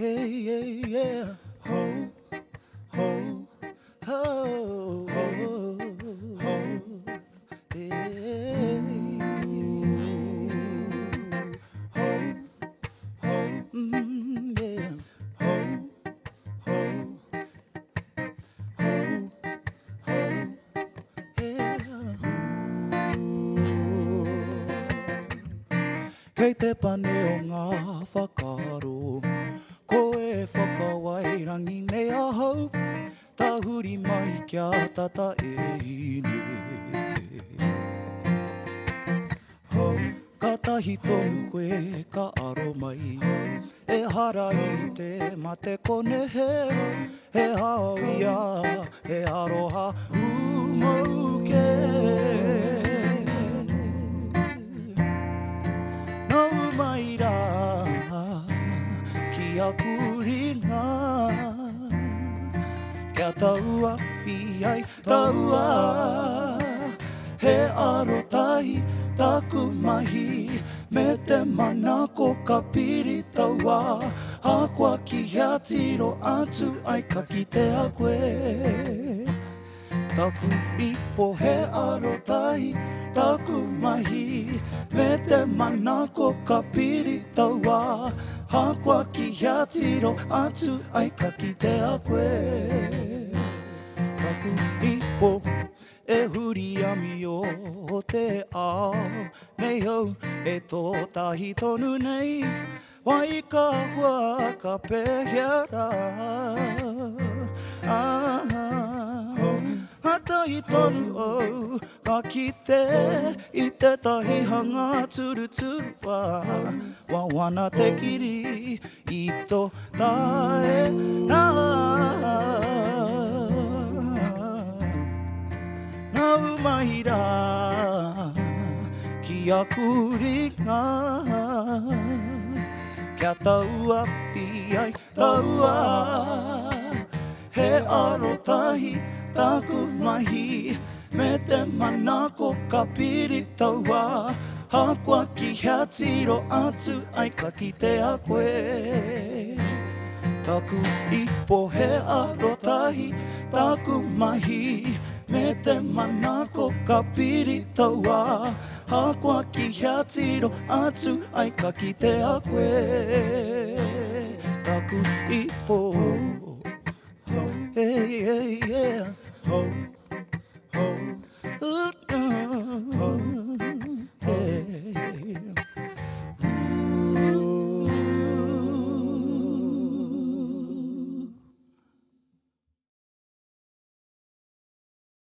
Hey, yeah, yeah. Ho, ho, ho, ho, ho. Hey. Ho, ho, yeah. Ho, ho, ho, ho, yeah. Kei te pane o ngā whakaro, ko e whakawairangi nei ahau, ta huri mai kia tata e ine. Hau, ka tahi tonu koe ka aro mai, e hara i te mate kone he hao ia, he aroha umauke. Nau mai rā, ki a kurina, kia taua whi ai taua. He aro tahi taku mahi, me te mana ko ka piri taua. Hakua ki hea tiro atu ai ka ki te a koe. Taku ipo he aro tahi, taku mahi, me te mana ko ka piri taua. Hakua ki hea tiro atu ai ka ki te a koe. Taku ipo e huri ami o te ao, nei au e tō tahi tonu nei, wai ka hua ka pehea rā. Hata i tonu au, ka kite i te tahi hanga turu turu wā. Wa wana te kiri i tō tae rā. Nau mai rā, ki a kuringa, kia taua whi ai taua. He aro tahi taku mahi, me te mana ko ka piri taua. Hakua ki hea tiro atu ai ka ki te a koe. Taku ipo he aro tahi taku mahi, me te mana ko ka piri taua. Hakua ki hea tiro atu ai ka ki te a koe. Taku ipo, hey, hey, yeah.